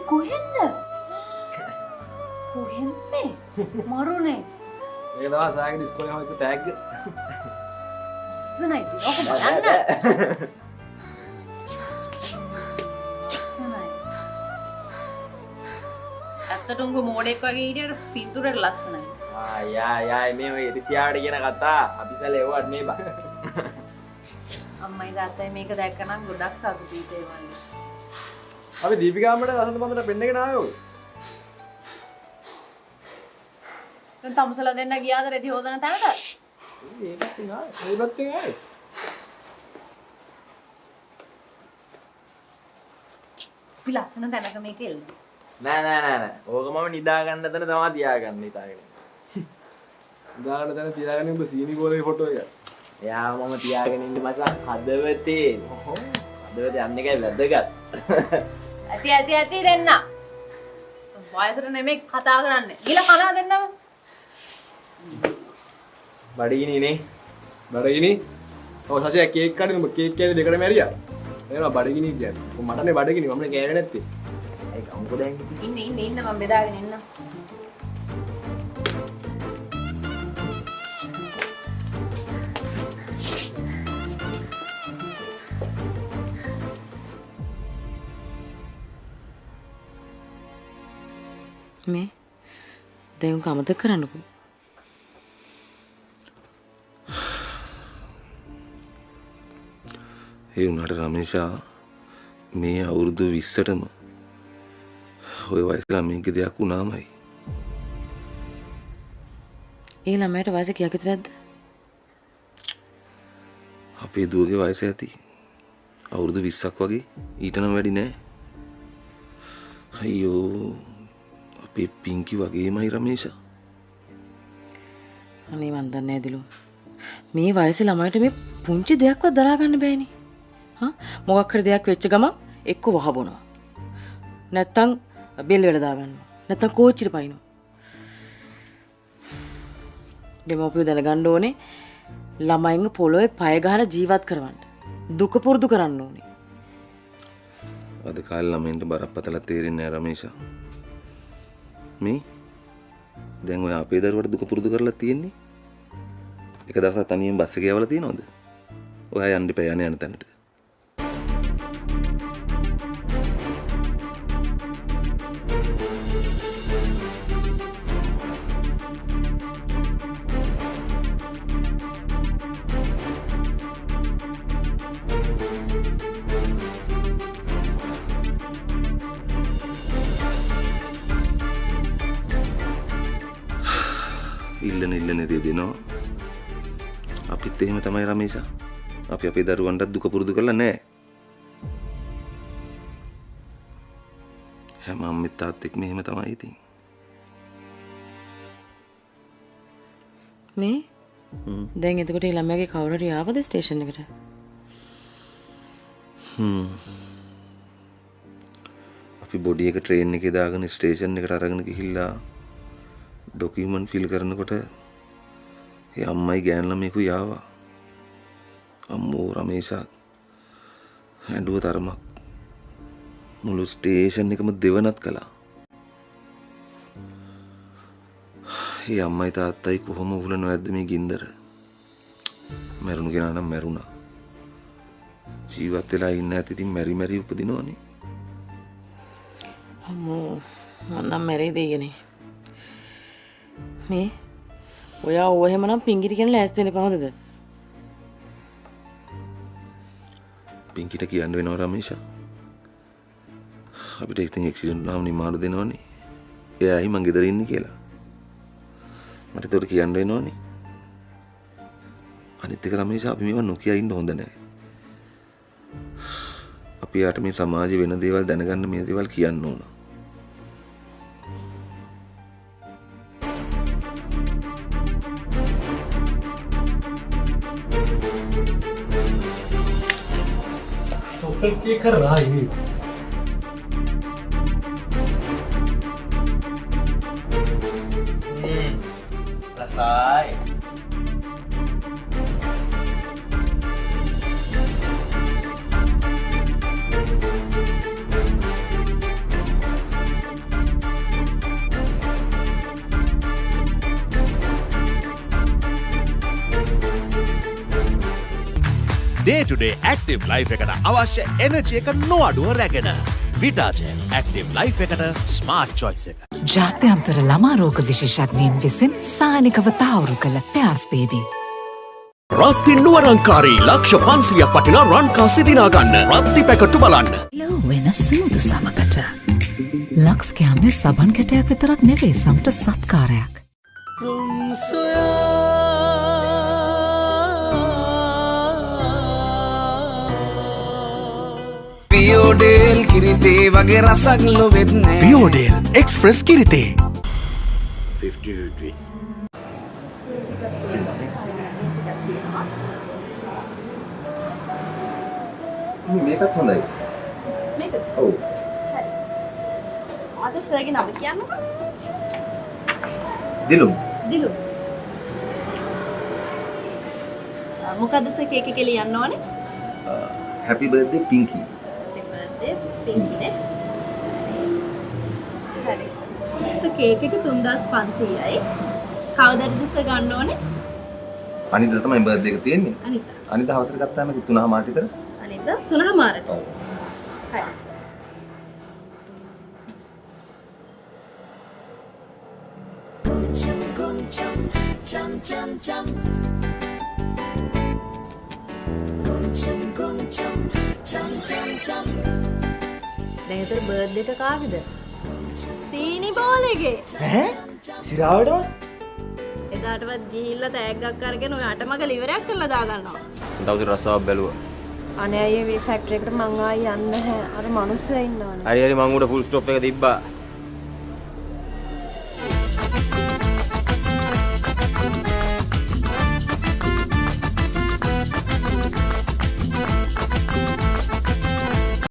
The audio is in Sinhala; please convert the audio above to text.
කොහෙන්ද? කොහෙන්ද මේ? මරුනේ. මේක තමයි සායක ඩිස්කෝලේ හොයස ටැග්. සුනයි ඔක බලන්න. සුනයි. ඇත්තටම උඹ මෝඩෙක් වගේ හිටියට පින්තූරේ ලස්සනයි. යා මේ ඔය ඉරිසියාවට කියන කතා අපි සැල එවුවත් නේ බං. අම්මයි තාත්තයි මේක දැක්කනම් ගොඩක් සතුටුයි ඒ වගේ. අපි දීපිකාම්මට වසන්ත බඳට පෙන්නගෙන ආවෝ. දැන් තමුසලා දෙන්න ගියාද රෙදි හොදන තැනට? ඒකත් නෑ. අපි ලස්සන තැනක මේක එල්ල. නෑ. ඕක මම නිදා ගන්න තැන තමයි තියාගන්න හිතාගෙන. නිදාගන්න තැන තියාගන්න උඹ සීනි ගෝලේ ෆොටෝ එක. එයා මම තියාගෙන ඉන්න මචං හදවතේ. හදවතේ යන්න එකයි වැදගත්. ඇති දෙන්න. වයසට නෙමෙයි කතා කරන්නේ. ගිල කතා දෙන්නම. බඩගිනිනේ. බඩගිනි. ඔව් සසියා කේක් කඩේ උඹ කේක් කෑලි දෙකටම ඇරියා. එනවා බඩගිනි කියන්නේ. මටනේ බඩගිනි මම කෑවේ නැත්තේ. ඒ කවුද දැන් ඉන්න මම බෙදාගෙන ඉන්න. මේ දැන් උන් අමතක කරන්නකෝ. ඒ උනාට රමේෂා මේ අවුරුදු 20ටම ඔය වයස ළමයින්ගේ දෙයක් වුණාමයි. ඒ ළමයට වයස කීයක් විතරද? අපේ දුවගේ වයස ඇති අවුරුදු 20ක් වගේ. ඊට නම් වැඩි නෑ. අයියෝ අපේ පින්කි වගේමයි රමේෂා. අනේ මන් දන්නේ නැදිලු. මේ වයසේ ළමයට මේ පුංචි දෙයක්වත් දරා ගන්න බෑනේ. මොකක් හරි දෙයක් වෙච්ච ගමන් එක්ක වහ බොනවා. නැත්තම් බෙල් වල දා ගන්නවා. නැත්තම් කෝච්චියට පයින්නවා. දෙමව්පියෝ දැනගන්න ඕනේ ළමයින්ව පොළොවේ පය ගහලා ජීවත් කරවන්න. දුක පුරුදු කරන්න ඕනේ. අද කාලේ ළමයින්ට බරපතල තේරෙන්නේ නැහැ රමේෂා. මේ දැන් ඔය අපේ දරුවට දුක පුරුදු කරලා තියෙන්නේ. එක දවසක් තනියෙන් බස් එකේ යවලා තියනවද? ඔයා යන්න ඉපෑ යන තැනට. ඉල්ලන දේ දෙනවා. අපිත් එහෙම තමයි රමේෂා. අපි අපේ දරුවන්ට දුක පුරුදු කරලා නැහැ. හැම අම්මෙක් තාත්තෙක් මෙහෙම තමයි ඉතින්. මේ දැන් එතකොට ඒ ළමයාගේ කවුරු හරි ආවද ස්ටේෂන් එකට? අපි බොඩි එක ට්‍රේන් එකේ දාගෙන ස්ටේෂන් එකට අරගෙන ගිහිල්ලා ඩොකියුමන්ට් ෆිල් කරනකොට ඒ අම්මයි ගෑනු ළමයෙකුයි ආවා. අම්මෝ රමේෂා ඇඬුව තරමක් මුළු ස්ටේෂන් එකම දෙවනත් කළා. ඒ අම්මයි තාත්තයි කොහොම උහුලනව ඇද්ද මේ ගින්දර? මැරුණු කෙනා නම් මැරුණා. ජීවත් වෙලා ඉන්න ඇති ඉතින් මැරි උපදිනවනේ. අම්මෝ මන්නම් මැරෙයිද ඉයනේ. මේ ඔයා ඕව එහෙමනම් පිංගිට කියන ලෑස්ති වෙන්න කොහොමද? පිංකිට කියන්න වෙනවා රමේෂා. අපිට ඉතින් ඇක්සිඩන්ට් වුණාම නිමාඩු දෙනවනේ. එයායි මං ගෙදර ඉන්නේ කියලා. මට ඒකට කියන්න වෙනවනේ. අනිත් එක රමේෂා අපි මේවා නොකිය ඉන්න හොඳ නැහැ. අපි යාට මේ සමාජයේ වෙන දේවල් දැනගන්න මේ දේවල් කියන්න ඕන. क्या कर रहा है ये? रसाय day to day active life එකට අවශ්‍ය energy එක නොඅඩුව රැගෙන විටාජෙල් active life එකට smart choice එක. ජාත්‍යන්තර ළමා රෝග විශේෂඥයින් විසින් සානිකව තහවුරු කළ පෑස් බේබි. රත්ති නුවරංකාරී ලක්ෂ 500ක් වටිනා රන්කා සිදිනා ගන්න. රත්ති පැකට්ටු බලන්න. ලෝ වෙන සූදු සමකට. ලක්ස් කියන්නේ සබන් කැටයක් විතරක් නෙවෙයි සමට සත්කාරයක්. පියෝඩේල් කිරිතේ වගේ රසක් ලොවෙත්නේ. පියෝඩේල් එක්ස්ප්‍රස් කිරිතේ 50-50. මේකත් හොඳයි. මේක ඔව්. ආද සර්ගේ නම කියන්නකෝ. දිලුම්. දිලු. මොකද්ද සර් කේක් එක ලියන්න ඕනේ? හැපි බර්ත්ඩේ පින්කි. Happy birthday, Pinky නේ. හරි. සර් කේක් එක 3500යි. කවදාද සර් ගන්න ඕනේ? අනිද්දා තමයි බර්ත්ඩේ එක තියෙන්නේ. අනිද්දා. අනිද්දා හවසට ගත්තාම 3:00 විතර. අනිද්දා 3:00ට. ඔව්. හරි. දැන් ඒතර බර්ත්ඩේ එක කාගේද? තීනි බෝලේගේ. ඈ? සිරාවටම? එදාටවත් ගිහිල්ලා තෑග්ගක් අරගෙන ඔය අටමග ඉවරයක් කරලා දාගන්නවා. දවස් රසාවක් බැලුවා. අනේ අයියේ මේ ෆැක්ටරි එකට මං ආයි යන්න නැහැ. අර මිනිස්සු ඉන්නවනේ. හරි හරි මං උඩ ෆුල් ස්ටොප් එක තිබ්බා.